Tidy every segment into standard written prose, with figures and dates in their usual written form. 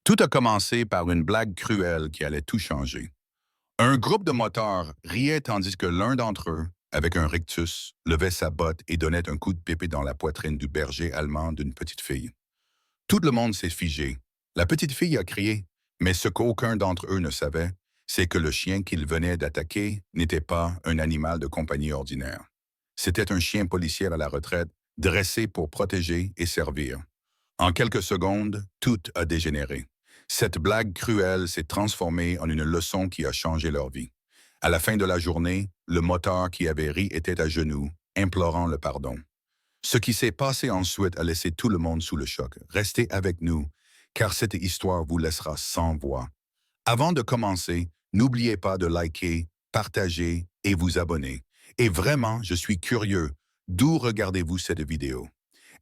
Tout a commencé par une blague cruelle qui allait tout changer. Un groupe de motards riait tandis que l'un d'entre eux, avec un rictus, levait sa botte et donnait un coup de pépé dans la poitrine du berger allemand d'une petite fille. Tout le monde s'est figé. La petite fille a crié, mais ce qu'aucun d'entre eux ne savait, c'est que le chien qu'il venait d'attaquer n'était pas un animal de compagnie ordinaire. C'était un chien policier à la retraite, dressé pour protéger et servir. En quelques secondes, tout a dégénéré. Cette blague cruelle s'est transformée en une leçon qui a changé leur vie. À la fin de la journée, le motard qui avait ri était à genoux, implorant le pardon. Ce qui s'est passé ensuite a laissé tout le monde sous le choc. Restez avec nous, car cette histoire vous laissera sans voix. Avant de commencer, n'oubliez pas de liker, partager et vous abonner. Et vraiment, je suis curieux, d'où regardez-vous cette vidéo?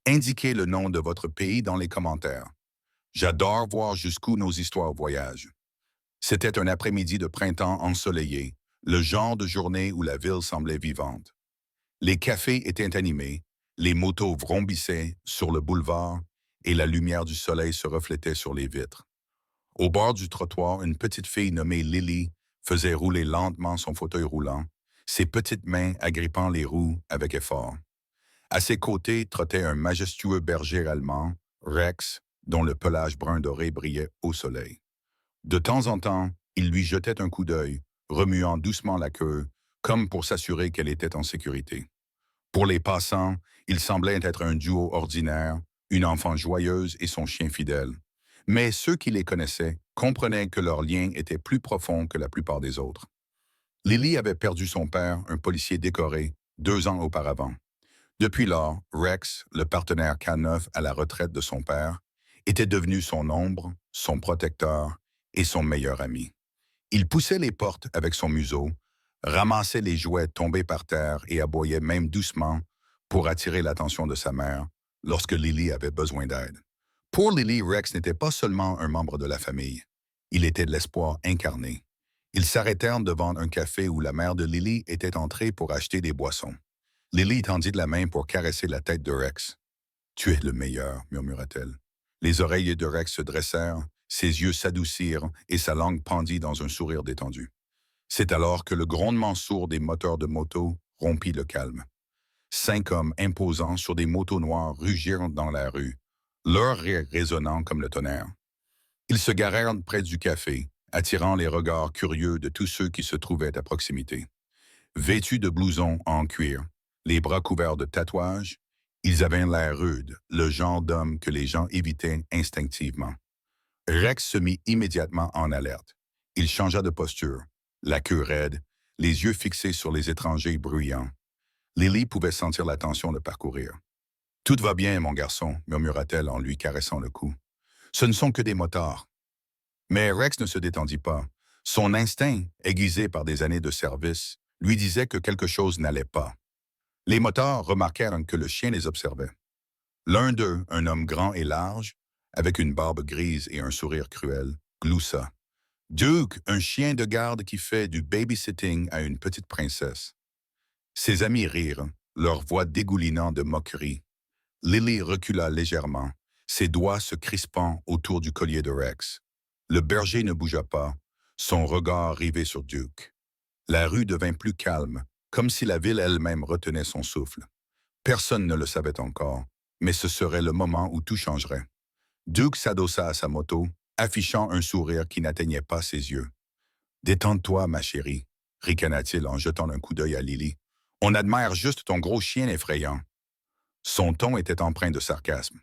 Indiquez le nom de votre pays dans les commentaires. J'adore voir jusqu'où nos histoires voyagent. C'était un après-midi de printemps ensoleillé, le genre de journée où la ville semblait vivante. Les cafés étaient animés, les motos vrombissaient sur le boulevard et la lumière du soleil se reflétait sur les vitres. Au bord du trottoir, une petite fille nommée Lily faisait rouler lentement son fauteuil roulant, ses petites mains agrippant les roues avec effort. À ses côtés trottait un majestueux berger allemand, Rex, dont le pelage brun doré brillait au soleil. De temps en temps, il lui jetait un coup d'œil, remuant doucement la queue, comme pour s'assurer qu'elle était en sécurité. Pour les passants, il semblait être un duo ordinaire, une enfant joyeuse et son chien fidèle. Mais ceux qui les connaissaient comprenaient que leur lien était plus profond que la plupart des autres. Lily avait perdu son père, un policier décoré, 2 ans auparavant. Depuis lors, Rex, le partenaire K9 à la retraite de son père, était devenu son ombre, son protecteur et son meilleur ami. Il poussait les portes avec son museau, ramassait les jouets tombés par terre et aboyait même doucement pour attirer l'attention de sa mère lorsque Lily avait besoin d'aide. Pour Lily, Rex n'était pas seulement un membre de la famille. Il était de l'espoir incarné. Ils s'arrêtèrent devant un café où la mère de Lily était entrée pour acheter des boissons. Lily tendit la main pour caresser la tête de Rex. « Tu es le meilleur, murmura-t-elle. Les oreilles de Rex se dressèrent, ses yeux s'adoucirent et sa langue pendit dans un sourire détendu. C'est alors que le grondement sourd des moteurs de moto rompit le calme. 5 hommes imposants sur des motos noires rugirent dans la rue, leur rire résonnant comme le tonnerre. Ils se garèrent près du café, attirant les regards curieux de tous ceux qui se trouvaient à proximité. Vêtus de blousons en cuir, les bras couverts de tatouages, ils avaient l'air rude, le genre d'homme que les gens évitaient instinctivement. Rex se mit immédiatement en alerte. Il changea de posture, la queue raide, les yeux fixés sur les étrangers bruyants. Lily pouvait sentir la tension le parcourir. « Tout va bien, mon garçon, murmura-t-elle en lui caressant le cou. Ce ne sont que des motards. Mais Rex ne se détendit pas. Son instinct, aiguisé par des années de service, lui disait que quelque chose n'allait pas. Les motards remarquèrent que le chien les observait. L'un d'eux, un homme grand et large, avec une barbe grise et un sourire cruel, gloussa. « Duke, un chien de garde qui fait du babysitting à une petite princesse. » Ses amis rirent, leur voix dégoulinant de moquerie. Lily recula légèrement, ses doigts se crispant autour du collier de Rex. Le berger ne bougea pas, son regard rivé sur Duke. La rue devint plus calme, comme si la ville elle-même retenait son souffle. Personne ne le savait encore, mais ce serait le moment où tout changerait. Duke s'adossa à sa moto, affichant un sourire qui n'atteignait pas ses yeux. « Détends-toi, ma chérie, » ricana-t-il en jetant un coup d'œil à Lily. « On admire juste ton gros chien effrayant. » Son ton était empreint de sarcasme.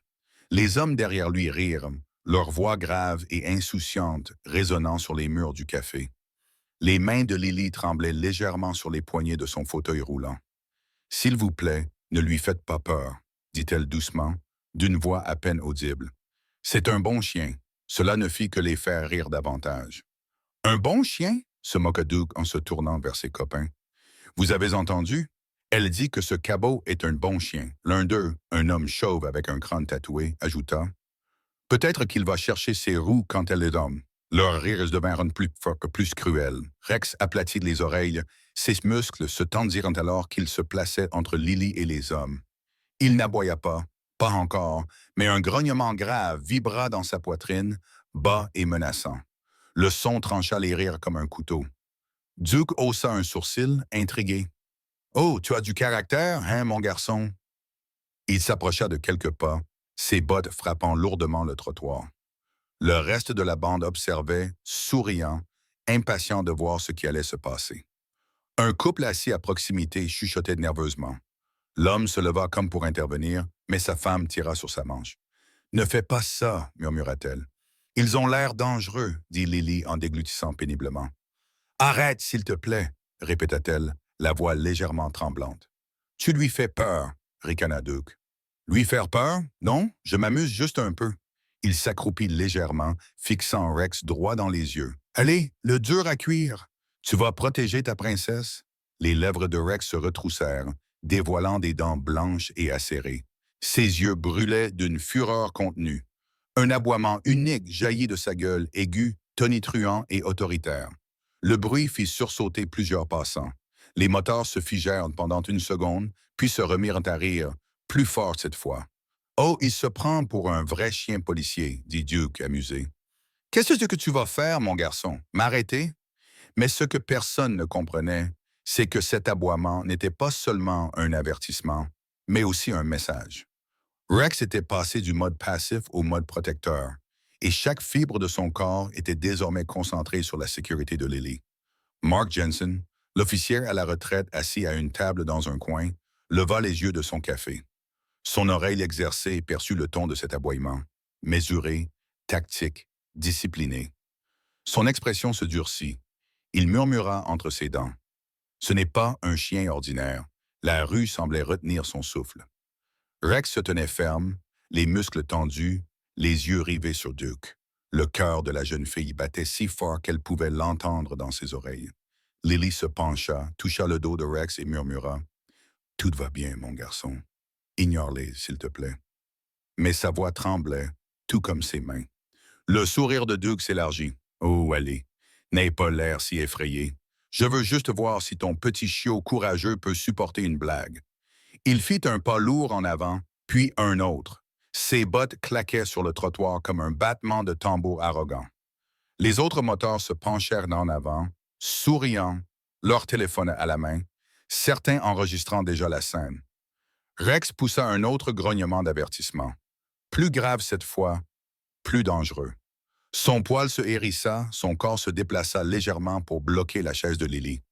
Les hommes derrière lui rirent, leur voix grave et insouciante résonnant sur les murs du café. Les mains de Lily tremblaient légèrement sur les poignées de son fauteuil roulant. « S'il vous plaît, ne lui faites pas peur, » dit-elle doucement, d'une voix à peine audible. « C'est un bon chien. Cela ne fit que les faire rire davantage. »« Un bon chien ?» se moqua Duke en se tournant vers ses copains. « Vous avez entendu? Elle dit que ce cabot est un bon chien. » L'un d'eux, un homme chauve avec un crâne tatoué, ajouta. « Peut-être qu'il va chercher ses roues quand elle est d'homme. » Leurs rires devinrent plus forts que plus cruels. Rex aplatit les oreilles. Ses muscles se tendirent alors qu'il se plaçait entre Lily et les hommes. Il n'aboya pas encore, mais un grognement grave vibra dans sa poitrine, bas et menaçant. Le son trancha les rires comme un couteau. Duke haussa un sourcil, intrigué. « Oh, tu as du caractère, hein, mon garçon? » Il s'approcha de quelques pas, ses bottes frappant lourdement le trottoir. Le reste de la bande observait, souriant, impatient de voir ce qui allait se passer. Un couple assis à proximité chuchotait nerveusement. L'homme se leva comme pour intervenir, mais sa femme tira sur sa manche. « Ne fais pas ça, murmura-t-elle. « Ils ont l'air dangereux, dit Lily en déglutissant péniblement. « Arrête, s'il te plaît, répéta-t-elle, la voix légèrement tremblante. « Tu lui fais peur, ricana Duke. « Lui faire peur? Non, je m'amuse juste un peu. » Il s'accroupit légèrement, fixant Rex droit dans les yeux. « Allez, le dur à cuire. Tu vas protéger ta princesse? » Les lèvres de Rex se retroussèrent, dévoilant des dents blanches et acérées. Ses yeux brûlaient d'une fureur contenue. Un aboiement unique jaillit de sa gueule, aigu, tonitruant et autoritaire. Le bruit fit sursauter plusieurs passants. Les moteurs se figèrent pendant une seconde, puis se remirent à rire, plus fort cette fois. « Oh, il se prend pour un vrai chien policier, » dit Duke, amusé. « Qu'est-ce que tu vas faire, mon garçon? M'arrêter? » Mais ce que personne ne comprenait, c'est que cet aboiement n'était pas seulement un avertissement, mais aussi un message. Rex était passé du mode passif au mode protecteur, et chaque fibre de son corps était désormais concentrée sur la sécurité de Lily. Mark Jensen, l'officier à la retraite assis à une table dans un coin, leva les yeux de son café. Son oreille exercée perçut le ton de cet aboiement, mesuré, tactique, discipliné. Son expression se durcit. Il murmura entre ses dents. Ce n'est pas un chien ordinaire. La rue semblait retenir son souffle. Rex se tenait ferme, les muscles tendus, les yeux rivés sur Duke. Le cœur de la jeune fille battait si fort qu'elle pouvait l'entendre dans ses oreilles. Lily se pencha, toucha le dos de Rex et murmura « Tout va bien, mon garçon. Ignore-les, s'il te plaît. » Mais sa voix tremblait, tout comme ses mains. Le sourire de Duke s'élargit. « Oh, allez, n'aie pas l'air si effrayé. Je veux juste voir si ton petit chiot courageux peut supporter une blague. » Il fit un pas lourd en avant, puis un autre. Ses bottes claquaient sur le trottoir comme un battement de tambour arrogant. Les autres moteurs se penchèrent en avant, souriant, leur téléphone à la main, certains enregistrant déjà la scène. Rex poussa un autre grognement d'avertissement. Plus grave cette fois, plus dangereux. Son poil se hérissa, son corps se déplaça légèrement pour bloquer la chaise de Lily.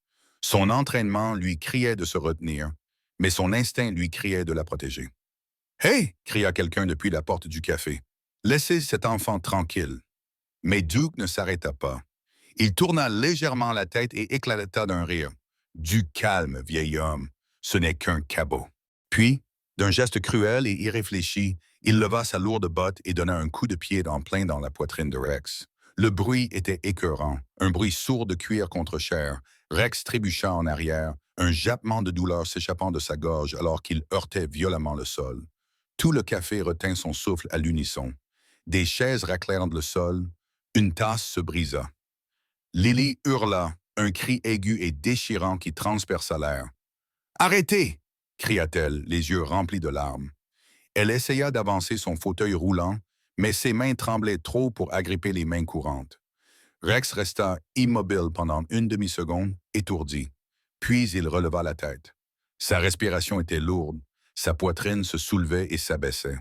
Son entraînement lui criait de se retenir, mais son instinct lui criait de la protéger. « Hey! » cria quelqu'un depuis la porte du café. « Laissez cet enfant tranquille. » Mais Duke ne s'arrêta pas. Il tourna légèrement la tête et éclata d'un rire. « Du calme, vieil homme. Ce n'est qu'un cabot. » Puis, d'un geste cruel et irréfléchi, il leva sa lourde botte et donna un coup de pied en plein dans la poitrine de Rex. Le bruit était écœurant, un bruit sourd de cuir contre chair. Rex trébucha en arrière, un jappement de douleur s'échappant de sa gorge alors qu'il heurtait violemment le sol. Tout le café retint son souffle à l'unisson. Des chaises raclèrent le sol, une tasse se brisa. Lily hurla, un cri aigu et déchirant qui transperça l'air. « Arrêtez !» cria-t-elle, les yeux remplis de larmes. Elle essaya d'avancer son fauteuil roulant, mais ses mains tremblaient trop pour agripper les mains courantes. Rex resta immobile pendant une demi-seconde, étourdi. Puis il releva la tête. Sa respiration était lourde, sa poitrine se soulevait et s'abaissait.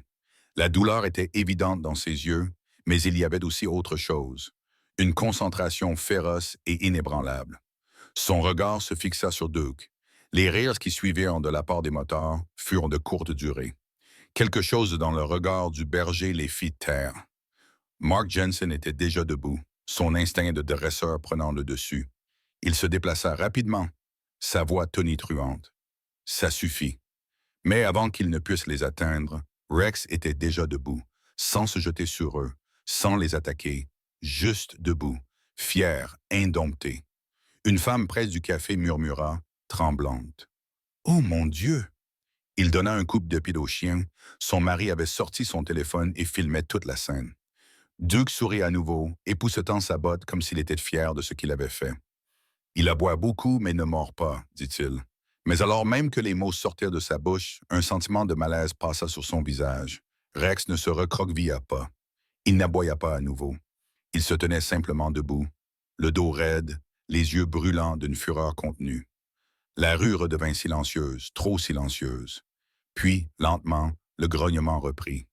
La douleur était évidente dans ses yeux, mais il y avait aussi autre chose. Une concentration féroce et inébranlable. Son regard se fixa sur Duke. Les rires qui suivirent de la part des moteurs furent de courte durée. Quelque chose dans le regard du berger les fit taire. Mark Jensen était déjà debout, son instinct de dresseur prenant le dessus. Il se déplaça rapidement, sa voix tonitruante. « Ça suffit. » Mais avant qu'ils ne puissent les atteindre, Rex était déjà debout, sans se jeter sur eux, sans les attaquer, juste debout, fier, indompté. Une femme près du café murmura, tremblante. « Oh mon Dieu! » Il donna un coup de pied au chien. Son mari avait sorti son téléphone et filmait toute la scène. Duke sourit à nouveau, époussetant sa botte comme s'il était fier de ce qu'il avait fait. « Il aboie beaucoup, mais ne mord pas, » dit-il. Mais alors même que les mots sortirent de sa bouche, un sentiment de malaise passa sur son visage. Rex ne se recroquevilla pas. Il n'aboya pas à nouveau. Il se tenait simplement debout, le dos raide, les yeux brûlants d'une fureur contenue. La rue redevint silencieuse, trop silencieuse. Puis, lentement, le grognement reprit.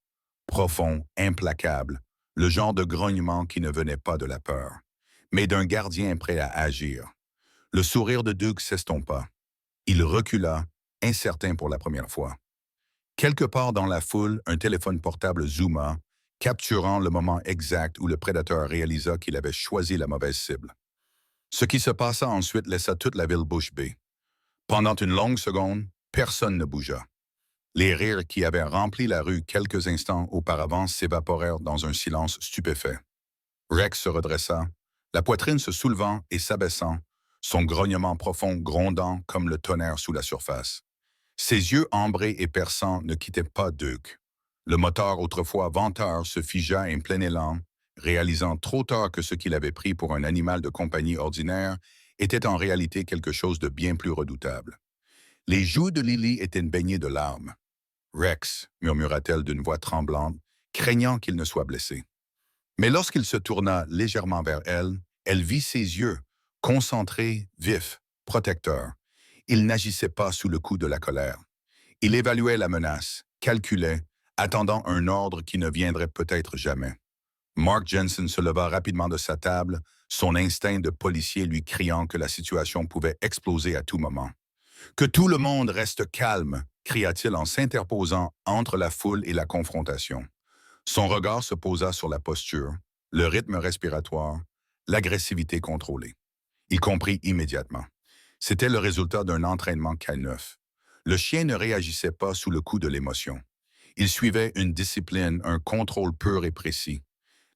Profond, implacable, le genre de grognement qui ne venait pas de la peur, mais d'un gardien prêt à agir. Le sourire de Duke s'estompa. Il recula, incertain pour la première fois. Quelque part dans la foule, un téléphone portable zooma, capturant le moment exact où le prédateur réalisa qu'il avait choisi la mauvaise cible. Ce qui se passa ensuite laissa toute la ville bouche bée. Pendant une longue seconde, personne ne bougea. Les rires qui avaient rempli la rue quelques instants auparavant s'évaporèrent dans un silence stupéfait. Rex se redressa, la poitrine se soulevant et s'abaissant, son grognement profond grondant comme le tonnerre sous la surface. Ses yeux ambrés et perçants ne quittaient pas Duke. Le moteur autrefois venteur se figea en plein élan, réalisant trop tard que ce qu'il avait pris pour un animal de compagnie ordinaire était en réalité quelque chose de bien plus redoutable. Les joues de Lily étaient baignées de larmes. « Rex », murmura-t-elle d'une voix tremblante, craignant qu'il ne soit blessé. Mais lorsqu'il se tourna légèrement vers elle, elle vit ses yeux, concentrés, vifs, protecteurs. Il n'agissait pas sous le coup de la colère. Il évaluait la menace, calculait, attendant un ordre qui ne viendrait peut-être jamais. Mark Jensen se leva rapidement de sa table, son instinct de policier lui criant que la situation pouvait exploser à tout moment. « Que tout le monde reste calme !» cria-t-il en s'interposant entre la foule et la confrontation. Son regard se posa sur la posture, le rythme respiratoire, l'agressivité contrôlée. Il comprit immédiatement. C'était le résultat d'un entraînement K9. Le chien ne réagissait pas sous le coup de l'émotion. Il suivait une discipline, un contrôle pur et précis.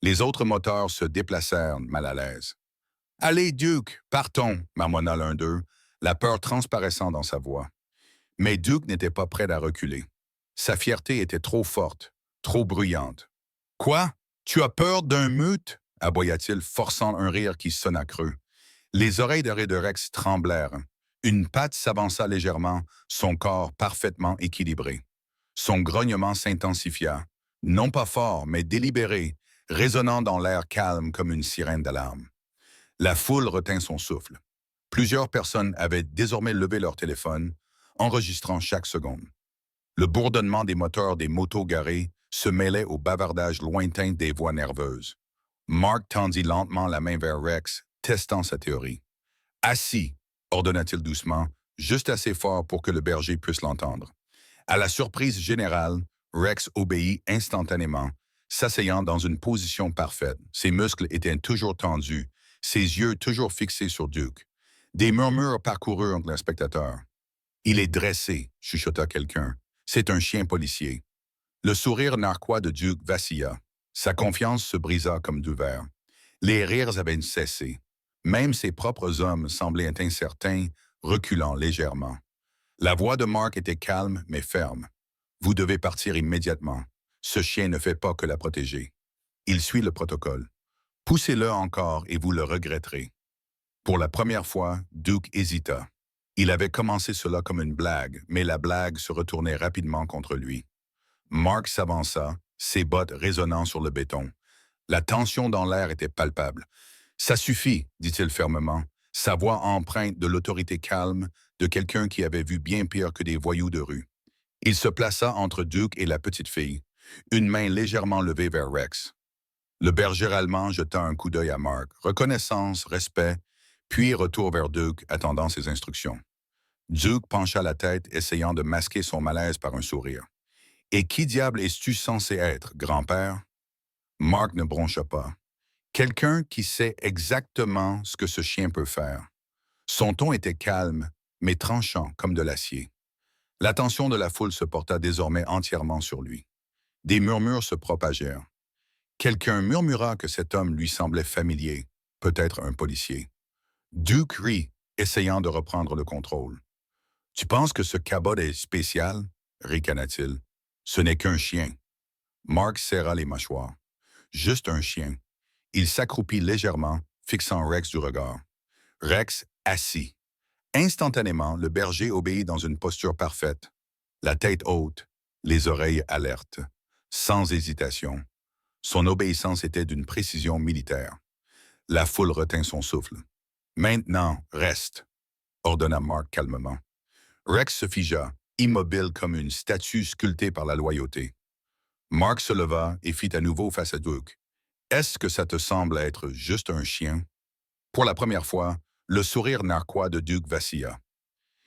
Les autres moteurs se déplacèrent mal à l'aise. « Allez, Duke, partons !» marmonna l'un d'eux, la peur transparaissant dans sa voix. Mais Duke n'était pas prêt à reculer. Sa fierté était trop forte, trop bruyante. « Quoi? Tu as peur d'un meute ?» aboya-t-il, forçant un rire qui sonna creux. Les oreilles de Rex tremblèrent. Une patte s'avança légèrement, son corps parfaitement équilibré. Son grognement s'intensifia, non pas fort, mais délibéré, résonnant dans l'air calme comme une sirène d'alarme. La foule retint son souffle. Plusieurs personnes avaient désormais levé leur téléphone, enregistrant chaque seconde. Le bourdonnement des moteurs des motos garées se mêlait au bavardage lointain des voix nerveuses. Mark tendit lentement la main vers Rex, testant sa théorie. « Assis », ordonna-t-il doucement, juste assez fort pour que le berger puisse l'entendre. À la surprise générale, Rex obéit instantanément, s'asseyant dans une position parfaite. Ses muscles étaient toujours tendus, ses yeux toujours fixés sur Duke. Des murmures parcoururent le spectateur. « Il est dressé », chuchota quelqu'un. « C'est un chien policier. » Le sourire narquois de Duke vacilla. Sa confiance se brisa comme du verre. Les rires avaient cessé. Même ses propres hommes semblaient incertains, reculant légèrement. La voix de Mark était calme mais ferme. « Vous devez partir immédiatement. Ce chien ne fait pas que la protéger. Il suit le protocole. Poussez-le encore et vous le regretterez. » Pour la première fois, Duke hésita. Il avait commencé cela comme une blague, mais la blague se retournait rapidement contre lui. Mark s'avança, ses bottes résonnant sur le béton. La tension dans l'air était palpable. « Ça suffit », dit-il fermement, sa voix empreinte de l'autorité calme de quelqu'un qui avait vu bien pire que des voyous de rue. Il se plaça entre Duke et la petite fille, une main légèrement levée vers Rex. Le berger allemand jeta un coup d'œil à Mark, reconnaissance, respect, puis retour vers Duke, attendant ses instructions. Duke pencha la tête, essayant de masquer son malaise par un sourire. « Et qui diable es-tu censé être, grand-père » Mark ne broncha pas. « Quelqu'un qui sait exactement ce que ce chien peut faire. » Son ton était calme, mais tranchant comme de l'acier. L'attention de la foule se porta désormais entièrement sur lui. Des murmures se propagèrent. Quelqu'un murmura que cet homme lui semblait familier, peut-être un policier. Duke rit, essayant de reprendre le contrôle. « Tu penses que ce cabot est spécial » ricana-t-il. « Ce n'est qu'un chien. » Mark serra les mâchoires. « Juste un chien. » Il s'accroupit légèrement, fixant Rex du regard. Rex assis. Instantanément, le berger obéit dans une posture parfaite. La tête haute, les oreilles alertes. Sans hésitation. Son obéissance était d'une précision militaire. La foule retint son souffle. Maintenant, reste, ordonna Mark calmement. Rex se figea, immobile comme une statue sculptée par la loyauté. Mark se leva et fit à nouveau face à Duke. Est-ce que ça te semble être juste un chien? Pour la première fois, le sourire narquois de Duke vacilla.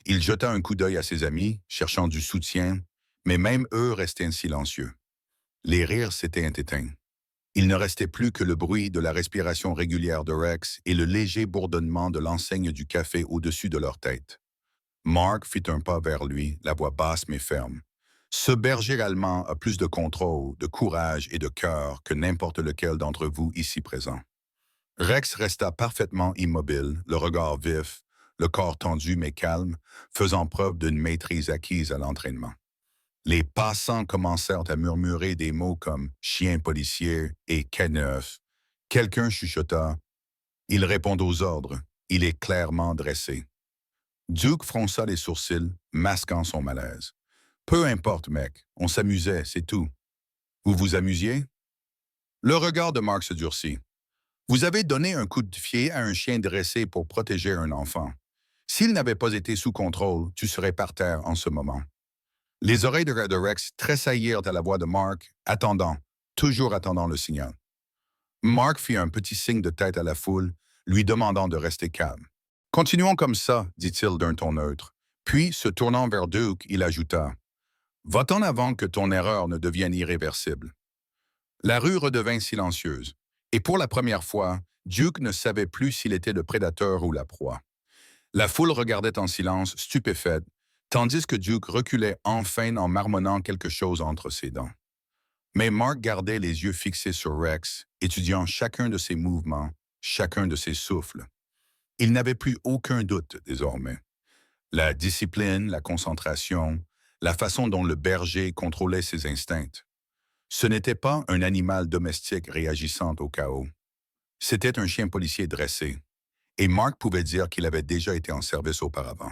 Il jeta un coup d'œil à ses amis, cherchant du soutien, mais même eux restaient silencieux. Les rires s'étaient éteints. Il ne restait plus que le bruit de la respiration régulière de Rex et le léger bourdonnement de l'enseigne du café au-dessus de leur tête. Mark fit un pas vers lui, la voix basse mais ferme. Ce berger allemand a plus de contrôle, de courage et de cœur que n'importe lequel d'entre vous ici présent. Rex resta parfaitement immobile, le regard vif, le corps tendu mais calme, faisant preuve d'une maîtrise acquise à l'entraînement. Les passants commencèrent à murmurer des mots comme chien policier et K9. Quelqu'un chuchota. Il répond aux ordres. Il est clairement dressé. Duke fronça les sourcils, masquant son malaise. Peu importe, mec. On s'amusait, c'est tout. Vous vous amusiez? Le regard de Mark se durcit. Vous avez donné un coup de pied à un chien dressé pour protéger un enfant. S'il n'avait pas été sous contrôle, tu serais par terre en ce moment. Les oreilles de Rex tressaillirent à la voix de Mark, attendant, toujours attendant le signal. Mark fit un petit signe de tête à la foule, lui demandant de rester calme. Continuons comme ça, dit-il d'un ton neutre. Puis, se tournant vers Duke, il ajouta, va-t'en avant que ton erreur ne devienne irréversible. La rue redevint silencieuse, et pour la première fois, Duke ne savait plus s'il était le prédateur ou la proie. La foule regardait en silence, stupéfaite, tandis que Duke reculait enfin en marmonnant quelque chose entre ses dents. Mais Mark gardait les yeux fixés sur Rex, étudiant chacun de ses mouvements, chacun de ses souffles. Il n'avait plus aucun doute désormais. La discipline, la concentration, la façon dont le berger contrôlait ses instincts. Ce n'était pas un animal domestique réagissant au chaos. C'était un chien policier dressé, et Mark pouvait dire qu'il avait déjà été en service auparavant.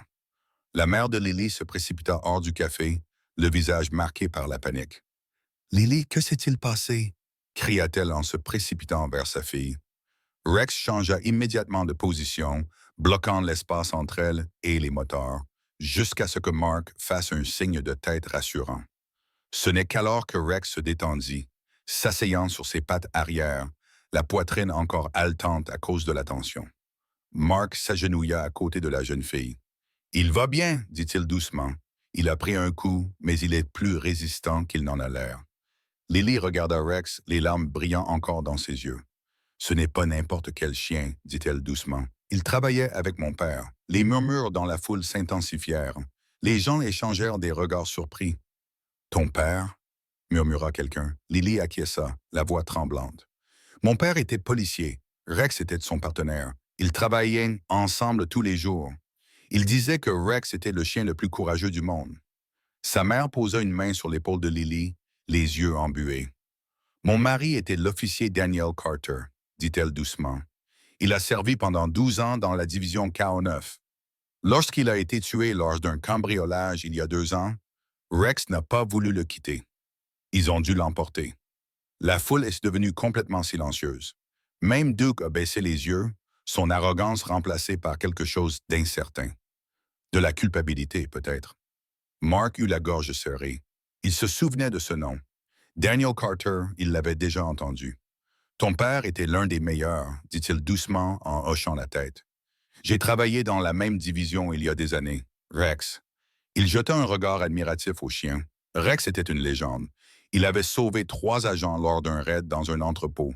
La mère de Lily se précipita hors du café, le visage marqué par la panique. « Lily, que s'est-il passé? » cria-t-elle en se précipitant vers sa fille. Rex changea immédiatement de position, bloquant l'espace entre elle et les moteurs, jusqu'à ce que Mark fasse un signe de tête rassurant. Ce n'est qu'alors que Rex se détendit, s'asseyant sur ses pattes arrière, la poitrine encore haletante à cause de la tension. Mark s'agenouilla à côté de la jeune fille. « Il va bien, dit-il doucement. Il a pris un coup, mais il est plus résistant qu'il n'en a l'air. » Lily regarda Rex, les larmes brillant encore dans ses yeux. « Ce n'est pas n'importe quel chien, dit-elle doucement. Il travaillait avec mon père. » Les murmures dans la foule s'intensifièrent. Les gens échangèrent des regards surpris. « Ton père? » murmura quelqu'un. Lily acquiesça, la voix tremblante. « Mon père était policier. Rex était son partenaire. Ils travaillaient ensemble tous les jours. Il disait que Rex était le chien le plus courageux du monde. » Sa mère posa une main sur l'épaule de Lily, les yeux embués. « Mon mari était l'officier Daniel Carter, » dit-elle doucement. « Il a servi pendant 12 ans dans la division KO9. Lorsqu'il a été tué lors d'un cambriolage il y a 2 ans, Rex n'a pas voulu le quitter. Ils ont dû l'emporter. » La foule est devenue complètement silencieuse. Même Duke a baissé les yeux, son arrogance remplacée par quelque chose d'incertain. De la culpabilité, peut-être. Mark eut la gorge serrée. Il se souvenait de ce nom. Daniel Carter, il l'avait déjà entendu. « Ton père était l'un des meilleurs, » dit-il doucement en hochant la tête. « J'ai travaillé dans la même division il y a des années. Rex. » Il jeta un regard admiratif au chien. Rex était une légende. Il avait sauvé 3 agents lors d'un raid dans un entrepôt.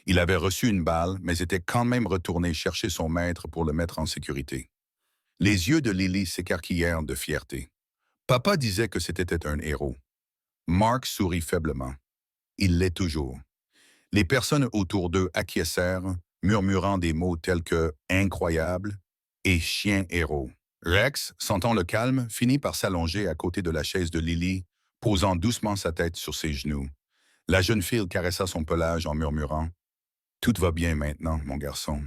Il avait reçu une balle, mais était quand même retourné chercher son maître pour le mettre en sécurité. Les yeux de Lily s'écarquillèrent de fierté. Papa disait que c'était un héros. Mark sourit faiblement. Il l'est toujours. Les personnes autour d'eux acquiescèrent, murmurant des mots tels que « incroyable » et « chien héros ». Rex, sentant le calme, finit par s'allonger à côté de la chaise de Lily, posant doucement sa tête sur ses genoux. La jeune fille caressa son pelage en murmurant « Tout va bien maintenant, mon garçon. »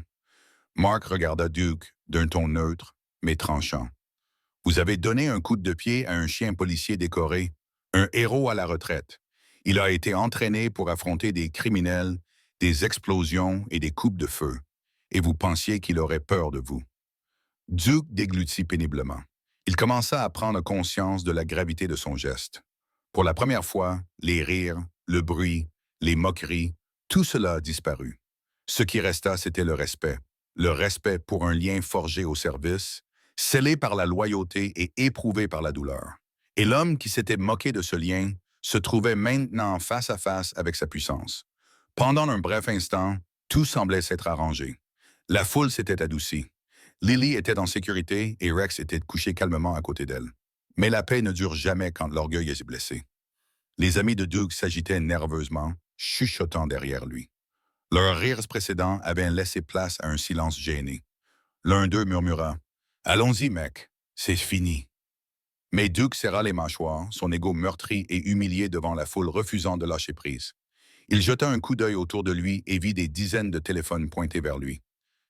Mark regarda Duke d'un ton neutre, mais tranchant. « Vous avez donné un coup de pied à un chien policier décoré, un héros à la retraite. Il a été entraîné pour affronter des criminels, des explosions et des coupes de feu. Et vous pensiez qu'il aurait peur de vous. Duke déglutit péniblement. Il commença à prendre conscience de la gravité de son geste. Pour la première fois, les rires, le bruit, les moqueries, tout cela a disparu. Ce qui resta, c'était le respect pour un lien forgé au service, scellé par la loyauté et éprouvé par la douleur. Et l'homme qui s'était moqué de ce lien se trouvait maintenant face à face avec sa puissance. Pendant un bref instant, tout semblait s'être arrangé. La foule s'était adoucie. Lily était en sécurité et Rex était couché calmement à côté d'elle. Mais la paix ne dure jamais quand l'orgueil est blessé. Les amis de Duke s'agitaient nerveusement, chuchotant derrière lui. Leurs rires précédents avaient laissé place à un silence gêné. L'un d'eux murmura « Allons-y, mec, c'est fini ». Mais Duke serra les mâchoires, son ego meurtri et humilié devant la foule refusant de lâcher prise. Il jeta un coup d'œil autour de lui et vit des dizaines de téléphones pointés vers lui.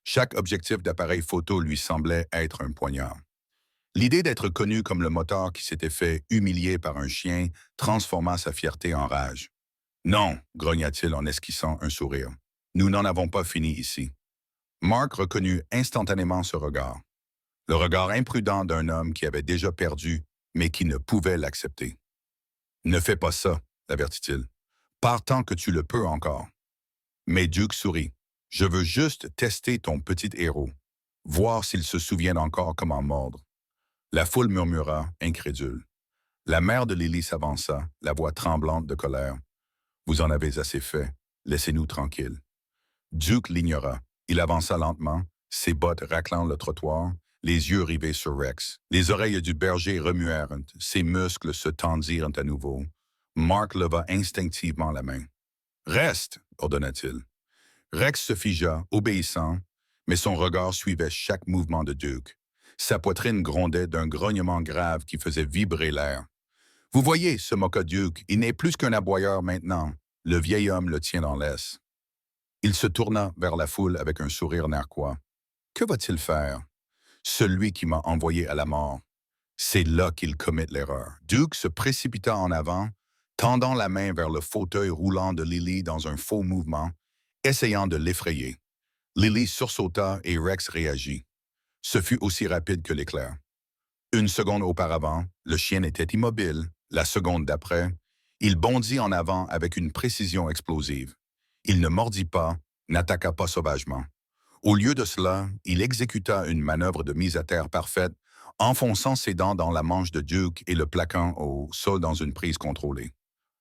Chaque objectif d'appareil photo lui semblait être un poignard. L'idée d'être connu comme le motard qui s'était fait humilier par un chien transforma sa fierté en rage. « Non », grogna-t-il en esquissant un sourire. « Nous n'en avons pas fini ici. » Mark reconnut instantanément ce regard. Le regard imprudent d'un homme qui avait déjà perdu, mais qui ne pouvait l'accepter. « Ne fais pas ça », l'avertit-il. « Pars tant que tu le peux encore. » Mais Duke sourit. « Je veux juste tester ton petit héros, voir s'il se souvient encore comment mordre. » La foule murmura, incrédule. La mère de Lily s'avança, la voix tremblante de colère. « Vous en avez assez fait. Laissez-nous tranquilles. » Duke l'ignora. Il avança lentement, ses bottes raclant le trottoir, les yeux rivés sur Rex. Les oreilles du berger remuèrent, ses muscles se tendirent à nouveau. Mark leva instinctivement la main. « Reste !» ordonna-t-il. Rex se figea, obéissant, mais son regard suivait chaque mouvement de Duke. Sa poitrine grondait d'un grognement grave qui faisait vibrer l'air. « Vous voyez, se moqua Duke, il n'est plus qu'un aboyeur maintenant. Le vieil homme le tient dans l'aise. » Il se tourna vers la foule avec un sourire narquois. « Que va-t-il faire? Celui qui m'a envoyé à la mort. C'est là qu'il commet l'erreur. » Duke se précipita en avant, tendant la main vers le fauteuil roulant de Lily dans un faux mouvement, essayant de l'effrayer. Lily sursauta et Rex réagit. Ce fut aussi rapide que l'éclair. Une seconde auparavant, le chien était immobile. La seconde d'après, il bondit en avant avec une précision explosive. Il ne mordit pas, n'attaqua pas sauvagement. Au lieu de cela, il exécuta une manœuvre de mise à terre parfaite, enfonçant ses dents dans la manche de Duke et le plaquant au sol dans une prise contrôlée.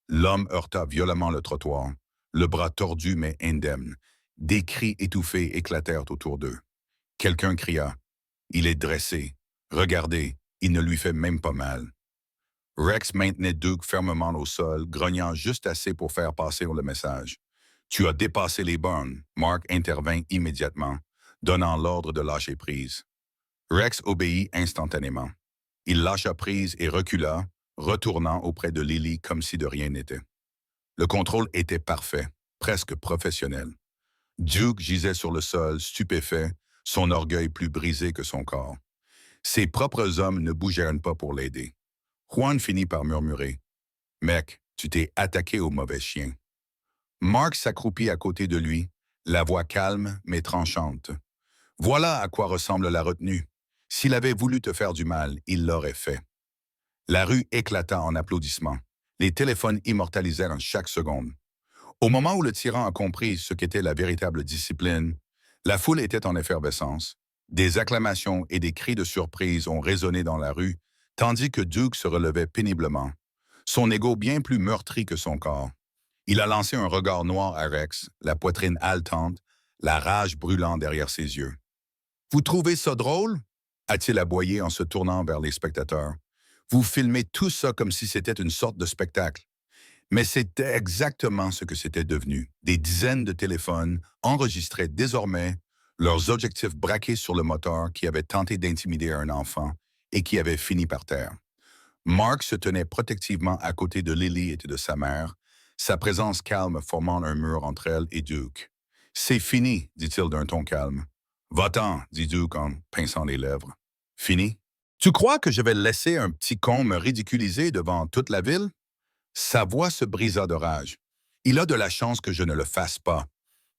L'homme heurta violemment le trottoir, le bras tordu mais indemne. Des cris étouffés éclatèrent autour d'eux. Quelqu'un cria « Il est dressé. Regardez, il ne lui fait même pas mal. » Rex maintenait Duke fermement au sol, grognant juste assez pour faire passer le message. « Tu as dépassé les bornes. » Mark intervint immédiatement, donnant l'ordre de lâcher prise. Rex obéit instantanément. Il lâcha prise et recula, retournant auprès de Lily comme si de rien n'était. Le contrôle était parfait, presque professionnel. Duke gisait sur le sol, stupéfait, son orgueil plus brisé que son corps. Ses propres hommes ne bougèrent pas pour l'aider. Juan finit par murmurer « Mec, tu t'es attaqué au mauvais chien. » Mark s'accroupit à côté de lui, la voix calme mais tranchante. « Voilà à quoi ressemble la retenue. S'il avait voulu te faire du mal, il l'aurait fait. » La rue éclata en applaudissements. Les téléphones immortalisèrent chaque seconde. Au moment où le tyran a compris ce qu'était la véritable discipline, la foule était en effervescence. Des acclamations et des cris de surprise ont résonné dans la rue, tandis que Duke se relevait péniblement, son ego bien plus meurtri que son corps. Il a lancé un regard noir à Rex, la poitrine haletante, la rage brûlant derrière ses yeux. « Vous trouvez ça drôle? » a-t-il aboyé en se tournant vers les spectateurs. « Vous filmez tout ça comme si c'était une sorte de spectacle. » Mais c'était exactement ce que c'était devenu. Des dizaines de téléphones enregistraient désormais leurs objectifs braqués sur le moteur qui avait tenté d'intimider un enfant et qui avait fini par terre. Mark se tenait protectivement à côté de Lily et de sa mère, sa présence calme formant un mur entre elle et Duke. « C'est fini, dit-il d'un ton calme. « Va-t'en, dit Duke en pinçant les lèvres. « Fini? Tu crois que je vais laisser un petit con me ridiculiser devant toute la ville? » Sa voix se brisa de rage. Il a de la chance que je ne le fasse pas.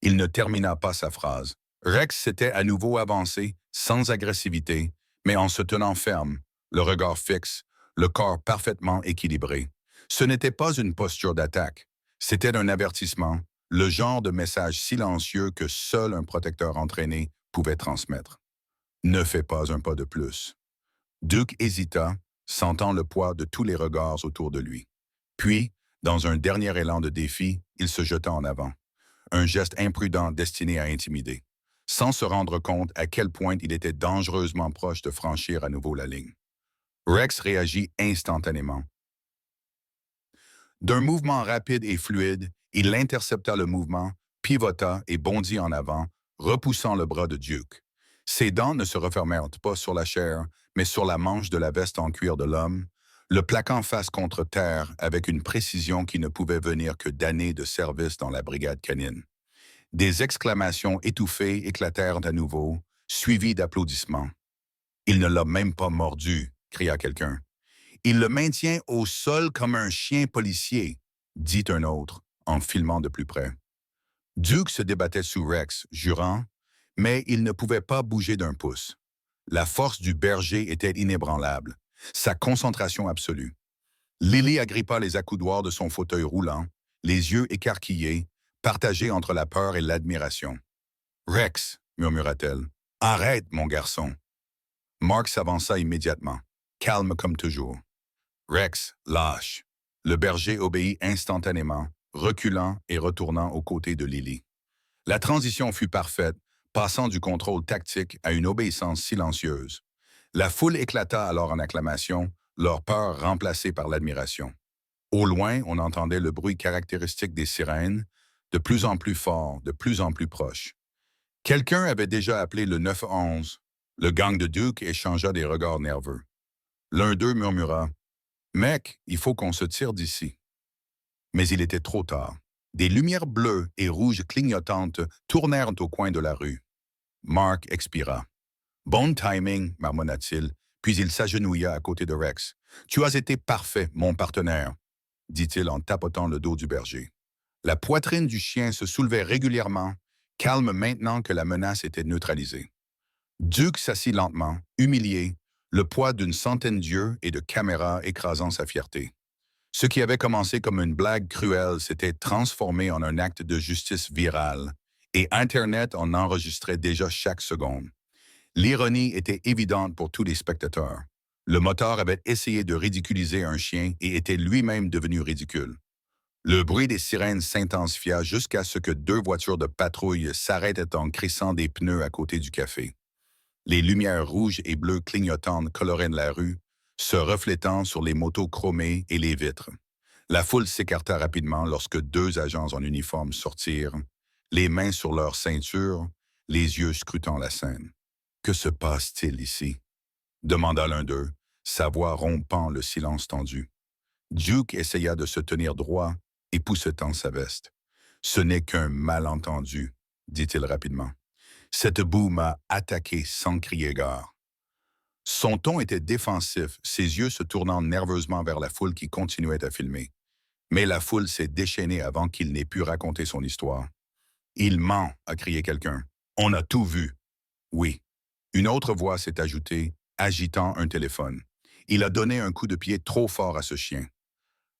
Il ne termina pas sa phrase. Rex s'était à nouveau avancé, sans agressivité, mais en se tenant ferme, le regard fixe, le corps parfaitement équilibré. Ce n'était pas une posture d'attaque. C'était un avertissement, le genre de message silencieux que seul un protecteur entraîné pouvait transmettre. Ne fais pas un pas de plus. Duke hésita, sentant le poids de tous les regards autour de lui. Puis, dans un dernier élan de défi, il se jeta en avant. Un geste imprudent destiné à intimider, sans se rendre compte à quel point il était dangereusement proche de franchir à nouveau la ligne. Rex réagit instantanément. D'un mouvement rapide et fluide, il intercepta le mouvement, pivota et bondit en avant, repoussant le bras de Duke. Ses dents ne se refermèrent pas sur la chair, mais sur la manche de la veste en cuir de l'homme, le plaquant face contre terre avec une précision qui ne pouvait venir que d'années de service dans la brigade canine. Des exclamations étouffées éclatèrent à nouveau, suivies d'applaudissements. Il ne l'a même pas mordu, cria quelqu'un. Il le maintient au sol comme un chien policier, dit un autre, en filmant de plus près. Duke se débattait sous Rex, jurant, mais il ne pouvait pas bouger d'un pouce. La force du berger était inébranlable, sa concentration absolue. Lily agrippa les accoudoirs de son fauteuil roulant, les yeux écarquillés, partagés entre la peur et l'admiration. « Rex, murmura-t-elle, arrête, mon garçon. » Mark s'avança immédiatement, calme comme toujours. Rex, lâche. Le berger obéit instantanément, reculant et retournant aux côtés de Lily. La transition fut parfaite, passant du contrôle tactique à une obéissance silencieuse. La foule éclata alors en acclamation, leur peur remplacée par l'admiration. Au loin, on entendait le bruit caractéristique des sirènes, de plus en plus fort, de plus en plus proche. Quelqu'un avait déjà appelé le 911. Le gang de Duke échangea des regards nerveux. L'un d'eux murmura « Mec, il faut qu'on se tire d'ici. » Mais il était trop tard. Des lumières bleues et rouges clignotantes tournèrent au coin de la rue. Mark expira. « Bon timing, marmonna-t-il, puis il s'agenouilla à côté de Rex. « Tu as été parfait, mon partenaire, » dit-il en tapotant le dos du berger. La poitrine du chien se soulevait régulièrement, calme maintenant que la menace était neutralisée. Duke s'assit lentement, humilié, le poids d'une centaine d'yeux et de caméras écrasant sa fierté. Ce qui avait commencé comme une blague cruelle s'était transformé en un acte de justice virale, et Internet en enregistrait déjà chaque seconde. L'ironie était évidente pour tous les spectateurs. Le moteur avait essayé de ridiculiser un chien et était lui-même devenu ridicule. Le bruit des sirènes s'intensifia jusqu'à ce que 2 voitures de patrouille s'arrêtent en crissant des pneus à côté du café. Les lumières rouges et bleues clignotantes coloraient la rue, se reflétant sur les motos chromées et les vitres. La foule s'écarta rapidement lorsque 2 agents en uniforme sortirent, les mains sur leurs ceintures, les yeux scrutant la scène. « Que se passe-t-il ici ?» demanda l'un d'eux, sa voix rompant le silence tendu. Duke essaya de se tenir droit, époussetant sa veste. « Ce n'est qu'un malentendu, » dit-il rapidement. « Cette boue m'a attaqué sans crier gare. » Son ton était défensif, ses yeux se tournant nerveusement vers la foule qui continuait à filmer. Mais la foule s'est déchaînée avant qu'il n'ait pu raconter son histoire. « Il ment !» a crié quelqu'un. « On a tout vu. » Oui. Une autre voix s'est ajoutée, agitant un téléphone. Il a donné un coup de pied trop fort à ce chien.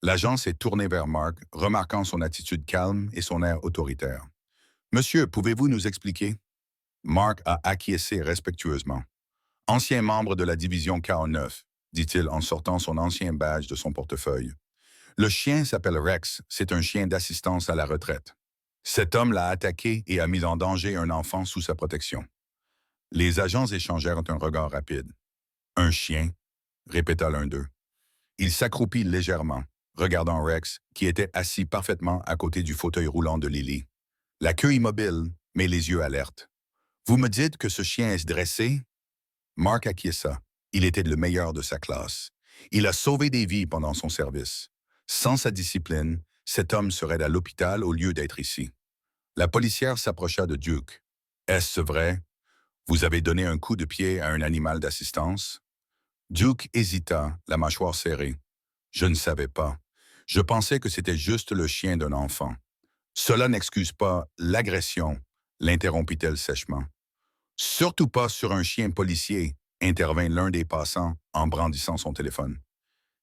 L'agent s'est tourné vers Mark, remarquant son attitude calme et son air autoritaire. « Monsieur, pouvez-vous nous expliquer ?» Mark a acquiescé respectueusement. « Ancien membre de la division 49, dit-il en sortant son ancien badge de son portefeuille. Le chien s'appelle Rex, c'est un chien d'assistance à la retraite. Cet homme l'a attaqué et a mis en danger un enfant sous sa protection. » Les agents échangèrent un regard rapide. « Un chien ?» répéta l'un d'eux. Il s'accroupit légèrement, regardant Rex, qui était assis parfaitement à côté du fauteuil roulant de Lily. La queue immobile, mais les yeux alertes. « Vous me dites que ce chien est dressé ?» Mark acquiesça. Il était le meilleur de sa classe. Il a sauvé des vies pendant son service. Sans sa discipline, cet homme serait à l'hôpital au lieu d'être ici. La policière s'approcha de Duke. « Est-ce vrai? Vous avez donné un coup de pied à un animal d'assistance? » Duke hésita, la mâchoire serrée. « Je ne savais pas. Je pensais que c'était juste le chien d'un enfant. Cela n'excuse pas l'agression, l'interrompit-elle sèchement. Surtout pas sur un chien policier, intervint l'un des passants en brandissant son téléphone.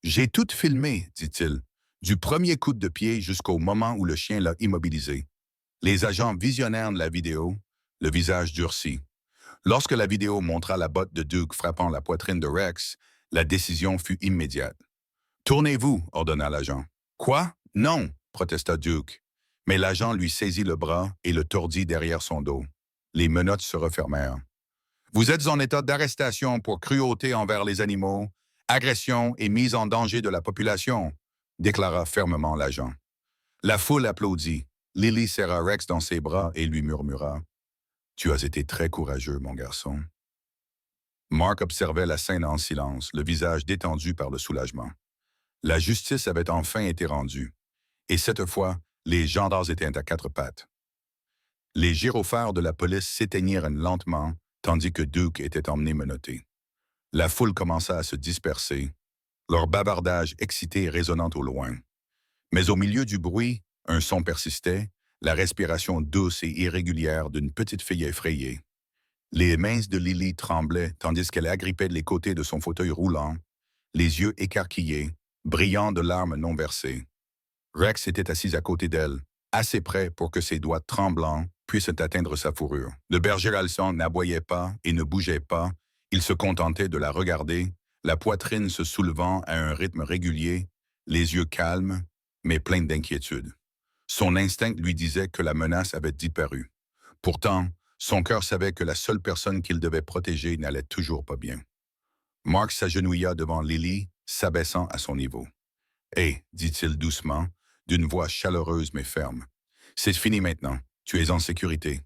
J'ai tout filmé, dit-il, du premier coup de pied jusqu'au moment où le chien l'a immobilisé. Les agents visionnèrent la vidéo, le visage durci. Lorsque la vidéo montra la botte de Duke frappant la poitrine de Rex, la décision fut immédiate. Tournez-vous, ordonna l'agent. Quoi? Non, protesta Duke. Mais l'agent lui saisit le bras et le tordit derrière son dos. Les menottes se refermèrent. Vous êtes en état d'arrestation pour cruauté envers les animaux, agression et mise en danger de la population, déclara fermement l'agent. La foule applaudit. Lily serra Rex dans ses bras et lui murmura. Tu as été très courageux, mon garçon. Mark observait la scène en silence, le visage détendu par le soulagement. La justice avait enfin été rendue. Et cette fois, les gendarmes étaient à quatre pattes. Les gyrophares de la police s'éteignirent lentement, tandis que Duke était emmené menotté. La foule commença à se disperser, leur bavardage excité résonnant au loin. Mais au milieu du bruit, un son persistait, la respiration douce et irrégulière d'une petite fille effrayée. Les mains de Lily tremblaient tandis qu'elle agrippait les côtés de son fauteuil roulant, les yeux écarquillés, brillant de larmes non versées. Rex était assis à côté d'elle, assez près pour que ses doigts tremblants puissent atteindre sa fourrure. Le berger alsant n'aboyait pas et ne bougeait pas, il se contentait de la regarder, la poitrine se soulevant à un rythme régulier, les yeux calmes, mais pleins d'inquiétude. Son instinct lui disait que la menace avait disparu. Pourtant, son cœur savait que la seule personne qu'il devait protéger n'allait toujours pas bien. Mark s'agenouilla devant Lily, s'abaissant à son niveau. « Hé, dit-il doucement, d'une voix chaleureuse mais ferme. C'est fini maintenant, tu es en sécurité.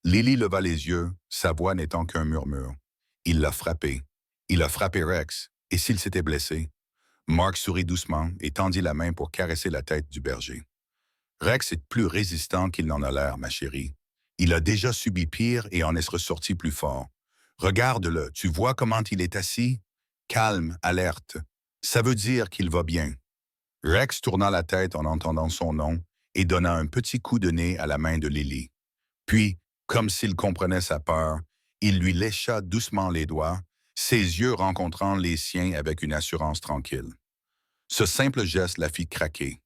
Lily leva les yeux, sa voix n'étant qu'un murmure. Il l'a frappé. Il a frappé Rex, et s'il s'était blessé? Mark sourit doucement et tendit la main pour caresser la tête du berger. Rex est plus résistant qu'il n'en a l'air, ma chérie. Il a déjà subi pire et en est ressorti plus fort. Regarde-le, tu vois comment il est assis? Calme, alerte. Ça veut dire qu'il va bien. Rex tourna la tête en entendant son nom et donna un petit coup de nez à la main de Lily. Puis, comme s'il comprenait sa peur, il lui lécha doucement les doigts, ses yeux rencontrant les siens avec une assurance tranquille. Ce simple geste la fit craquer.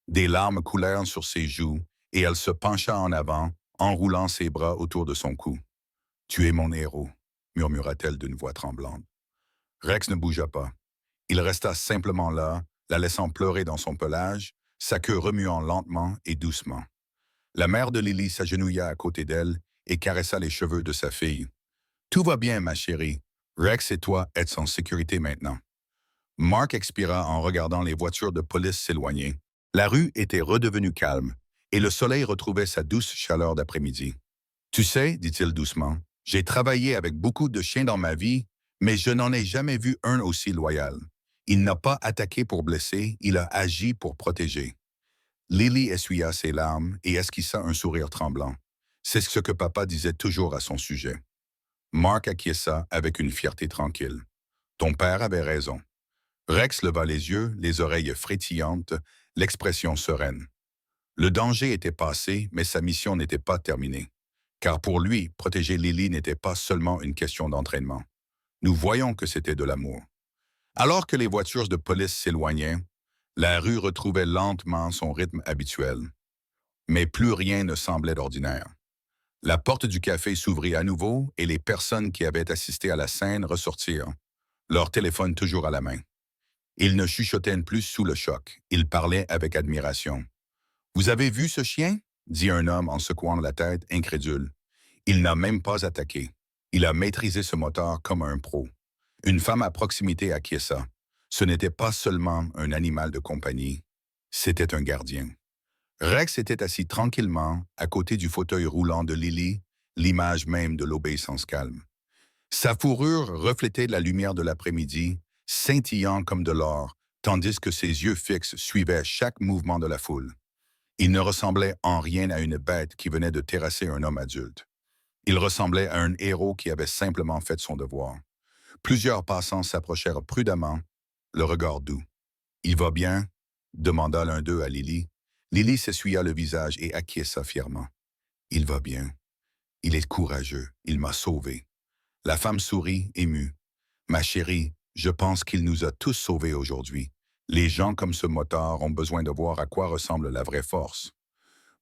Des larmes coulèrent sur ses joues et elle se pencha en avant, enroulant ses bras autour de son cou. « Tu es mon héros », murmura-t-elle d'une voix tremblante. Rex ne bougea pas. Il resta simplement là, la laissant pleurer dans son pelage, sa queue remuant lentement et doucement. La mère de Lily s'agenouilla à côté d'elle et caressa les cheveux de sa fille. « Tout va bien, ma chérie. Rex et toi êtes en sécurité maintenant. » Mark expira en regardant les voitures de police s'éloigner. La rue était redevenue calme et le soleil retrouvait sa douce chaleur d'après-midi. « Tu sais, dit-il doucement, j'ai travaillé avec beaucoup de chiens dans ma vie, mais je n'en ai jamais vu un aussi loyal. Il n'a pas attaqué pour blesser, il a agi pour protéger. » Lily essuya ses larmes et esquissa un sourire tremblant. C'est ce que papa disait toujours à son sujet. Mark acquiesça avec une fierté tranquille. Ton père avait raison. Rex leva les yeux, les oreilles frétillantes, l'expression sereine. Le danger était passé, mais sa mission n'était pas terminée. Car pour lui, protéger Lily n'était pas seulement une question d'entraînement. Nous voyons que c'était de l'amour. Alors que les voitures de police s'éloignaient, la rue retrouvait lentement son rythme habituel. Mais plus rien ne semblait d'ordinaire. La porte du café s'ouvrit à nouveau et les personnes qui avaient assisté à la scène ressortirent, leur téléphone toujours à la main. Ils ne chuchotaient plus sous le choc, ils parlaient avec admiration. « Vous avez vu ce chien ?» dit un homme en secouant la tête, incrédule. Il n'a même pas attaqué. Il a maîtrisé ce moteur comme un pro. Une femme à proximité acquiesça. Ce n'était pas seulement un animal de compagnie, c'était un gardien. Rex était assis tranquillement à côté du fauteuil roulant de Lily, l'image même de l'obéissance calme. Sa fourrure reflétait la lumière de l'après-midi, scintillant comme de l'or, tandis que ses yeux fixes suivaient chaque mouvement de la foule. Il ne ressemblait en rien à une bête qui venait de terrasser un homme adulte. Il ressemblait à un héros qui avait simplement fait son devoir. Plusieurs passants s'approchèrent prudemment, le regard doux. « Il va bien ?» demanda l'un d'eux à Lily. Lily s'essuya le visage et acquiesça fièrement. Il va bien. Il est courageux. Il m'a sauvé. La femme sourit, émue. Ma chérie, je pense qu'il nous a tous sauvés aujourd'hui. Les gens comme ce motard ont besoin de voir à quoi ressemble la vraie force.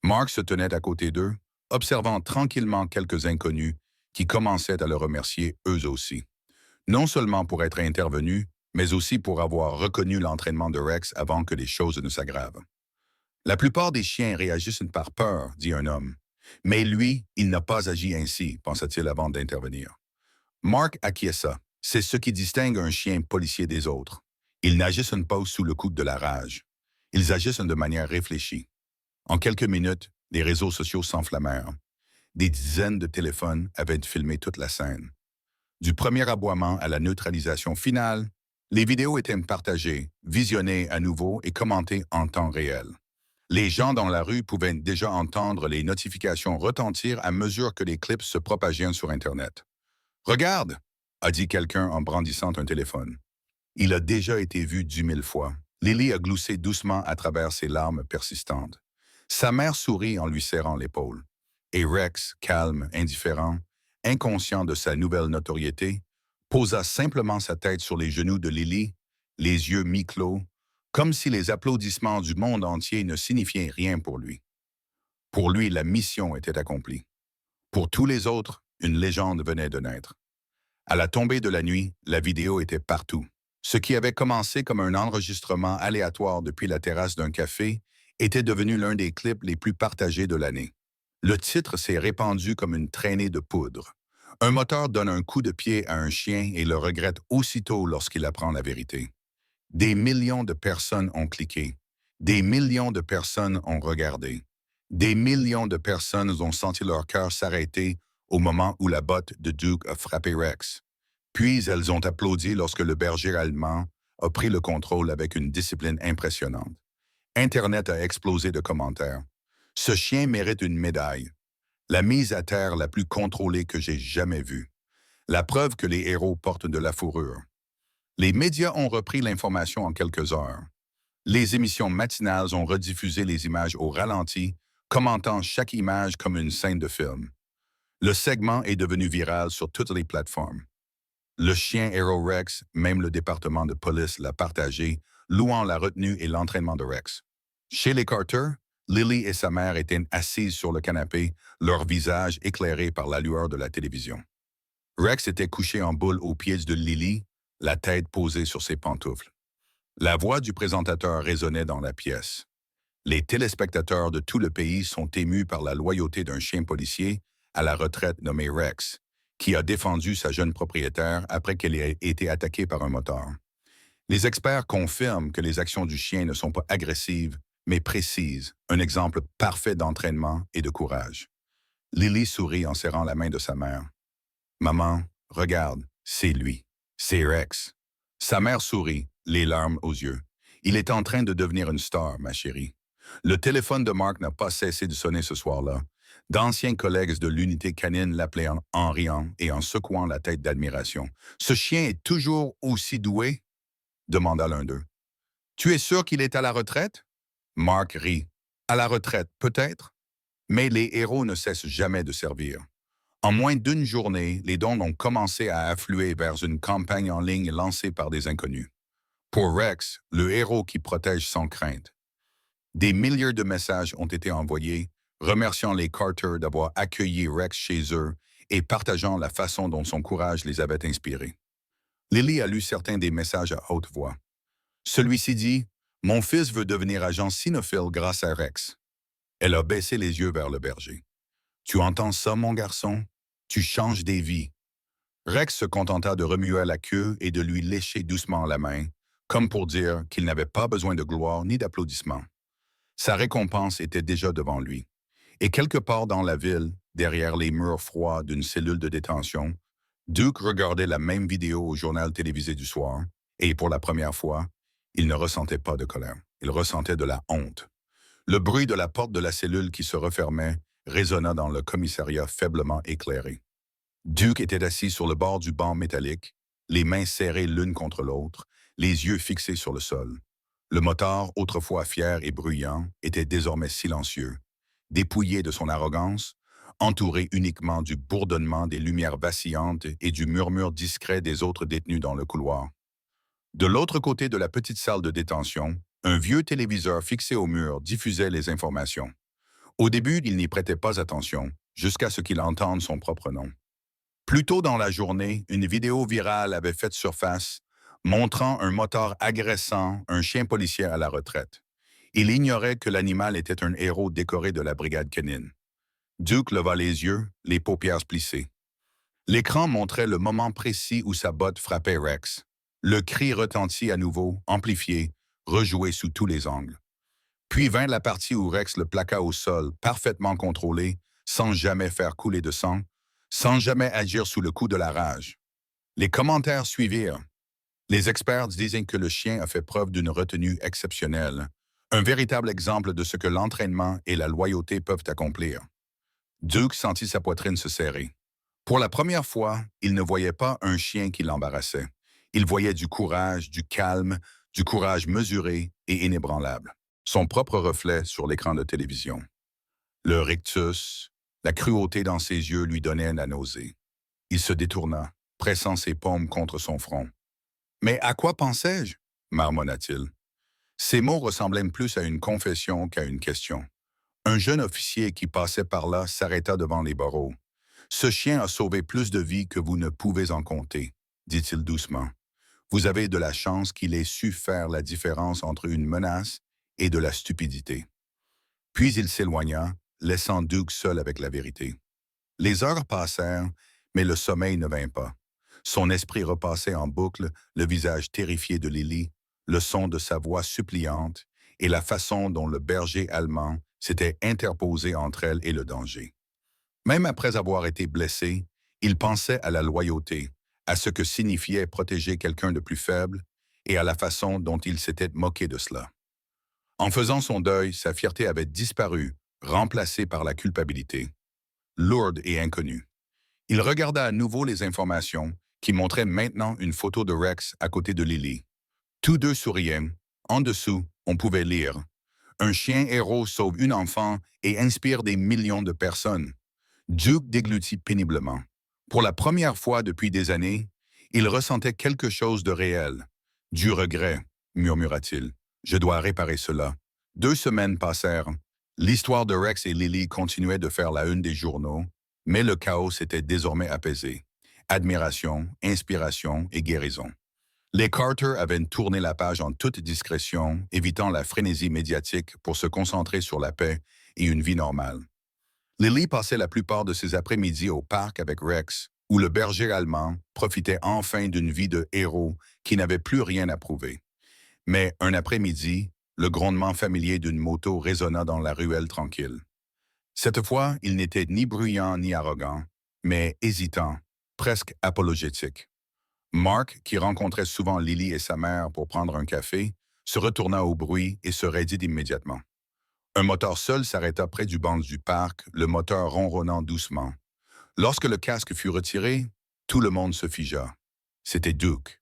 Mark se tenait à côté d'eux, observant tranquillement quelques inconnus qui commençaient à le remercier eux aussi. Non seulement pour être intervenus, mais aussi pour avoir reconnu l'entraînement de Rex avant que les choses ne s'aggravent. La plupart des chiens réagissent par peur, dit un homme. Mais lui, il n'a pas agi ainsi, pensa-t-il avant d'intervenir. Mark acquiesça. C'est ce qui distingue un chien policier des autres. Ils n'agissent pas sous le coup de la rage. Ils agissent de manière réfléchie. En quelques minutes, les réseaux sociaux s'enflammèrent. Des dizaines de téléphones avaient filmé toute la scène. Du premier aboiement à la neutralisation finale, les vidéos étaient partagées, visionnées à nouveau et commentées en temps réel. Les gens dans la rue pouvaient déjà entendre les notifications retentir à mesure que les clips se propageaient sur Internet. « Regarde !» a dit quelqu'un en brandissant un téléphone. Il a déjà été vu 10 000 fois. Lily a gloussé doucement à travers ses larmes persistantes. Sa mère sourit en lui serrant l'épaule. Et Rex, calme, indifférent, inconscient de sa nouvelle notoriété, posa simplement sa tête sur les genoux de Lily, les yeux mi-clos, comme si les applaudissements du monde entier ne signifiaient rien pour lui. Pour lui, la mission était accomplie. Pour tous les autres, une légende venait de naître. À la tombée de la nuit, la vidéo était partout. Ce qui avait commencé comme un enregistrement aléatoire depuis la terrasse d'un café était devenu l'un des clips les plus partagés de l'année. Le titre s'est répandu comme une traînée de poudre. Un moteur donne un coup de pied à un chien et le regrette aussitôt lorsqu'il apprend la vérité. Des millions de personnes ont cliqué. Des millions de personnes ont regardé. Des millions de personnes ont senti leur cœur s'arrêter au moment où la botte de Duke a frappé Rex. Puis elles ont applaudi lorsque le berger allemand a pris le contrôle avec une discipline impressionnante. Internet a explosé de commentaires. Ce chien mérite une médaille. La mise à terre la plus contrôlée que j'ai jamais vue. La preuve que les héros portent de la fourrure. Les médias ont repris l'information en quelques heures. Les émissions matinales ont rediffusé les images au ralenti, commentant chaque image comme une scène de film. Le segment est devenu viral sur toutes les plateformes. Le chien Hero Rex, même le département de police l'a partagé, louant la retenue et l'entraînement de Rex. Chez les Carter, Lily et sa mère étaient assises sur le canapé, leur visage éclairé par la lueur de la télévision. Rex était couché en boule aux pieds de Lily, la tête posée sur ses pantoufles. La voix du présentateur résonnait dans la pièce. Les téléspectateurs de tout le pays sont émus par la loyauté d'un chien policier à la retraite nommé Rex, qui a défendu sa jeune propriétaire après qu'elle ait été attaquée par un motard. Les experts confirment que les actions du chien ne sont pas agressives, mais précises, un exemple parfait d'entraînement et de courage. Lily sourit en serrant la main de sa mère. « Maman, regarde, c'est lui, c'est Rex. » Sa mère sourit, les larmes aux yeux. « Il est en train de devenir une star, ma chérie. » Le téléphone de Mark n'a pas cessé de sonner ce soir-là. D'anciens collègues de l'unité canine l'appelaient en riant et en secouant la tête d'admiration. « Ce chien est toujours aussi doué? » demanda l'un d'eux. « Tu es sûr qu'il est à la retraite? » Mark rit. « À la retraite, peut-être? Mais les héros ne cessent jamais de servir. » En moins d'une journée, les dons ont commencé à affluer vers une campagne en ligne lancée par des inconnus. Pour Rex, le héros qui protège sans crainte. Des milliers de messages ont été envoyés, remerciant les Carter d'avoir accueilli Rex chez eux et partageant la façon dont son courage les avait inspirés. Lily a lu certains des messages à haute voix. Celui-ci dit « Mon fils veut devenir agent cynophile grâce à Rex. » Elle a baissé les yeux vers le berger. « Tu entends ça, mon garçon? Tu changes des vies. » Rex se contenta de remuer la queue et de lui lécher doucement la main, comme pour dire qu'il n'avait pas besoin de gloire ni d'applaudissements. Sa récompense était déjà devant lui. Et quelque part dans la ville, derrière les murs froids d'une cellule de détention, Duke regardait la même vidéo au journal télévisé du soir, et pour la première fois, il ne ressentait pas de colère. Il ressentait de la honte. Le bruit de la porte de la cellule qui se refermait résonna dans le commissariat faiblement éclairé. Duke était assis sur le bord du banc métallique, les mains serrées l'une contre l'autre, les yeux fixés sur le sol. Le moteur, autrefois fier et bruyant, était désormais silencieux, dépouillé de son arrogance, entouré uniquement du bourdonnement des lumières vacillantes et du murmure discret des autres détenus dans le couloir. De l'autre côté de la petite salle de détention, un vieux téléviseur fixé au mur diffusait les informations. Au début, il n'y prêtait pas attention, jusqu'à ce qu'il entende son propre nom. Plus tôt dans la journée, une vidéo virale avait fait surface, montrant un motard agressant un chien policier à la retraite. Il ignorait que l'animal était un héros décoré de la brigade canine. Duke leva les yeux, les paupières plissées. L'écran montrait le moment précis où sa botte frappait Rex. Le cri retentit à nouveau, amplifié, rejoué sous tous les angles. Puis vint la partie où Rex le plaqua au sol, parfaitement contrôlé, sans jamais faire couler de sang, sans jamais agir sous le coup de la rage. Les commentaires suivirent. Les experts disaient que le chien a fait preuve d'une retenue exceptionnelle, un véritable exemple de ce que l'entraînement et la loyauté peuvent accomplir. Duke sentit sa poitrine se serrer. Pour la première fois, il ne voyait pas un chien qui l'embarrassait. Il voyait du courage, du calme, du courage mesuré et inébranlable. Son propre reflet sur l'écran de télévision. Le rictus, la cruauté dans ses yeux lui donnaient la nausée. Il se détourna, pressant ses paumes contre son front. « Mais à quoi pensais-je » marmonna-t-il. Ces mots ressemblaient plus à une confession qu'à une question. Un jeune officier qui passait par là s'arrêta devant les barreaux. « Ce chien a sauvé plus de vies que vous ne pouvez en compter, » dit-il doucement. « Vous avez de la chance qu'il ait su faire la différence entre une menace et de la stupidité. » Puis il s'éloigna, laissant Duke seul avec la vérité. Les heures passèrent, mais le sommeil ne vint pas. Son esprit repassait en boucle le visage terrifié de Lily, le son de sa voix suppliante et la façon dont le berger allemand s'était interposé entre elle et le danger. Même après avoir été blessé, il pensait à la loyauté, à ce que signifiait protéger quelqu'un de plus faible et à la façon dont il s'était moqué de cela. En faisant son deuil, sa fierté avait disparu, remplacée par la culpabilité. Lourde et inconnue. Il regarda à nouveau les informations qui montraient maintenant une photo de Rex à côté de Lily. Tous deux souriaient. En dessous, on pouvait lire « Un chien héros sauve une enfant et inspire des millions de personnes. » Duke déglutit péniblement. Pour la première fois depuis des années, il ressentait quelque chose de réel. « Du regret, » murmura-t-il. « Je dois réparer cela. » 2 semaines passèrent. L'histoire de Rex et Lily continuait de faire la une des journaux, mais le chaos s'était désormais apaisé. Admiration, inspiration et guérison. Les Carter avaient tourné la page en toute discrétion, évitant la frénésie médiatique pour se concentrer sur la paix et une vie normale. Lily passait la plupart de ses après-midi au parc avec Rex, où le berger allemand profitait enfin d'une vie de héros qui n'avait plus rien à prouver. Mais un après-midi, le grondement familier d'une moto résonna dans la ruelle tranquille. Cette fois, il n'était ni bruyant ni arrogant, mais hésitant, presque apologétique. Mark, qui rencontrait souvent Lily et sa mère pour prendre un café, se retourna au bruit et se raidit immédiatement. Un moteur seul s'arrêta près du banc du parc, le moteur ronronnant doucement. Lorsque le casque fut retiré, tout le monde se figea. C'était Duke.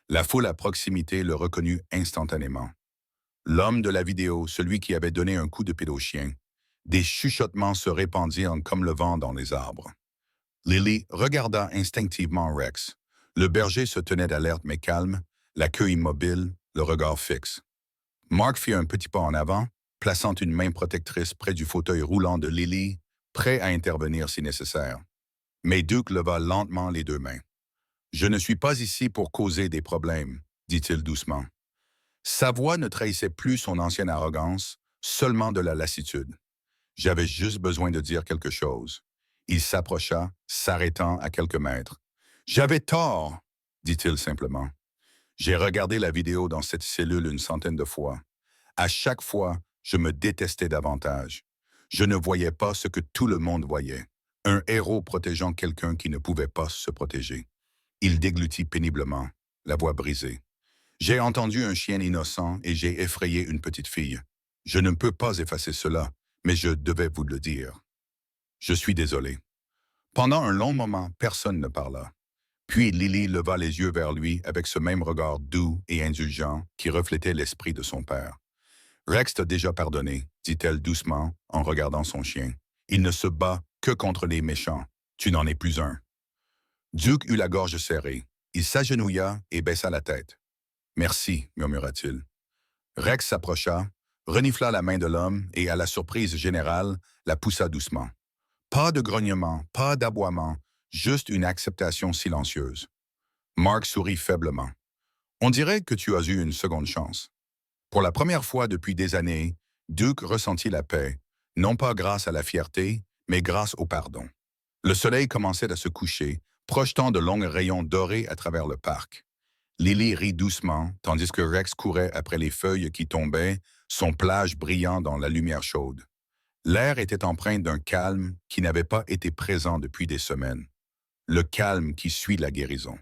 La foule à proximité le reconnut instantanément. L'homme de la vidéo, celui qui avait donné un coup de pied au chien. Des chuchotements se répandirent comme le vent dans les arbres. Lily regarda instinctivement Rex. Le berger se tenait alerte mais calme, la queue immobile, le regard fixe. Mark fit un petit pas en avant, plaçant une main protectrice près du fauteuil roulant de Lily, prêt à intervenir si nécessaire. Mais Duke leva lentement les 2 mains. « Je ne suis pas ici pour causer des problèmes, » dit-il doucement. Sa voix ne trahissait plus son ancienne arrogance, seulement de la lassitude. « J'avais juste besoin de dire quelque chose. » Il s'approcha, s'arrêtant à quelques mètres. « J'avais tort, » dit-il simplement. « J'ai regardé la vidéo dans cette cellule une centaine de fois. À chaque fois, je me détestais davantage. Je ne voyais pas ce que tout le monde voyait. Un héros protégeant quelqu'un qui ne pouvait pas se protéger. » Il déglutit péniblement, la voix brisée. « J'ai entendu un chien innocent et j'ai effrayé une petite fille. Je ne peux pas effacer cela, mais je devais vous le dire. Je suis désolé. » Pendant un long moment, personne ne parla. Puis Lily leva les yeux vers lui avec ce même regard doux et indulgent qui reflétait l'esprit de son père. Rex t'a déjà pardonné, dit-elle doucement en regardant son chien. Il ne se bat que contre les méchants. Tu n'en es plus un. Duke eut la gorge serrée. Il s'agenouilla et baissa la tête. Merci, murmura-t-il. Rex s'approcha, renifla la main de l'homme et, à la surprise générale, la poussa doucement. Pas de grognement, pas d'aboiement, juste une acceptation silencieuse. Mark sourit faiblement. On dirait que tu as eu une seconde chance. Pour la première fois depuis des années, Duke ressentit la paix, non pas grâce à la fierté, mais grâce au pardon. Le soleil commençait à se coucher, projetant de longs rayons dorés à travers le parc. Lily rit doucement, tandis que Rex courait après les feuilles qui tombaient, son plage brillant dans la lumière chaude. L'air était empreint d'un calme qui n'avait pas été présent depuis des semaines. Le calme qui suit la guérison.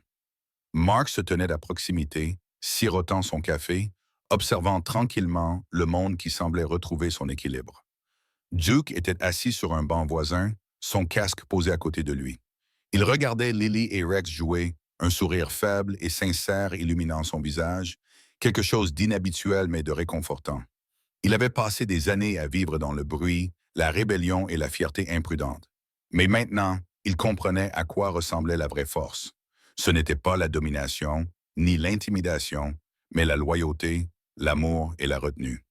Mark se tenait à proximité, sirotant son café, observant tranquillement le monde qui semblait retrouver son équilibre. Duke était assis sur un banc voisin, son casque posé à côté de lui. Il regardait Lily et Rex jouer, un sourire faible et sincère illuminant son visage, quelque chose d'inhabituel mais de réconfortant. Il avait passé des années à vivre dans le bruit, la rébellion et la fierté imprudente. Mais maintenant, il comprenait à quoi ressemblait la vraie force. Ce n'était pas la domination, ni l'intimidation, mais la loyauté, l'amour et la retenue.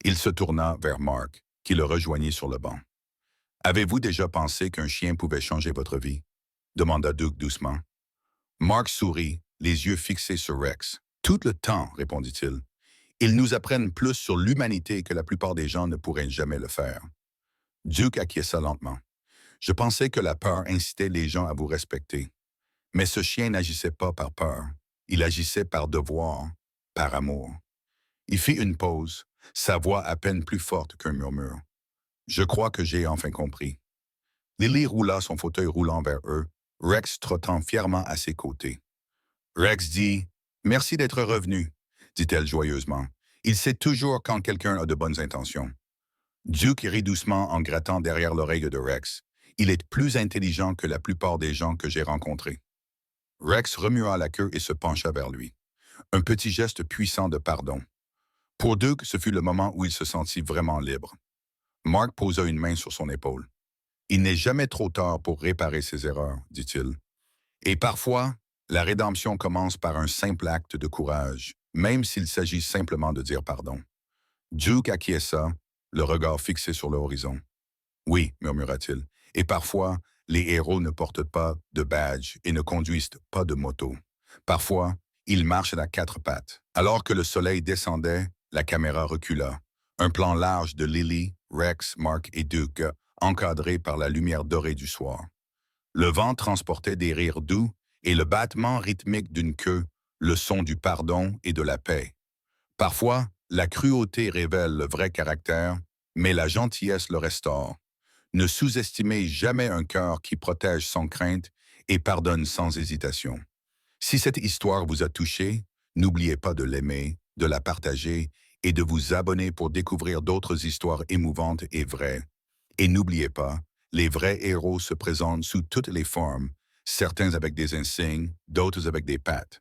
Il se tourna vers Mark, qui le rejoignit sur le banc. « Avez-vous déjà pensé qu'un chien pouvait changer votre vie? » demanda Duke doucement. Mark sourit, les yeux fixés sur Rex. « Tout le temps, répondit-il. Ils nous apprennent plus sur l'humanité que la plupart des gens ne pourraient jamais le faire. » Duke acquiesça lentement. « Je pensais que la peur incitait les gens à vous respecter. Mais ce chien n'agissait pas par peur. Il agissait par devoir, par amour. » Il fit une pause, sa voix à peine plus forte qu'un murmure. « Je crois que j'ai enfin compris. » Lily roula son fauteuil roulant vers eux, Rex trottant fièrement à ses côtés. Rex dit « Merci d'être revenu », dit-elle joyeusement. « Il sait toujours quand quelqu'un a de bonnes intentions. » Duke rit doucement en grattant derrière l'oreille de Rex. « Il est plus intelligent que la plupart des gens que j'ai rencontrés. » Rex remua la queue et se pencha vers lui. Un petit geste puissant de pardon. Pour Duke, ce fut le moment où il se sentit vraiment libre. Mark posa une main sur son épaule. « Il n'est jamais trop tard pour réparer ses erreurs, dit-il. Et parfois, la rédemption commence par un simple acte de courage, même s'il s'agit simplement de dire pardon. » Duke acquiesça, le regard fixé sur l'horizon. « Oui, murmura-t-il, et parfois, les héros ne portent pas de badge et ne conduisent pas de moto. Parfois, ils marchent à quatre pattes. » Alors que le soleil descendait, la caméra recula. Un plan large de Lily, Rex, Mark et Duke, encadré par la lumière dorée du soir. Le vent transportait des rires doux et le battement rythmique d'une queue, le son du pardon et de la paix. Parfois, la cruauté révèle le vrai caractère, mais la gentillesse le restaure. Ne sous-estimez jamais un cœur qui protège sans crainte et pardonne sans hésitation. Si cette histoire vous a touché, n'oubliez pas de l'aimer, de la partager et de vous abonner pour découvrir d'autres histoires émouvantes et vraies. Et n'oubliez pas, les vrais héros se présentent sous toutes les formes, certains avec des insignes, d'autres avec des pattes.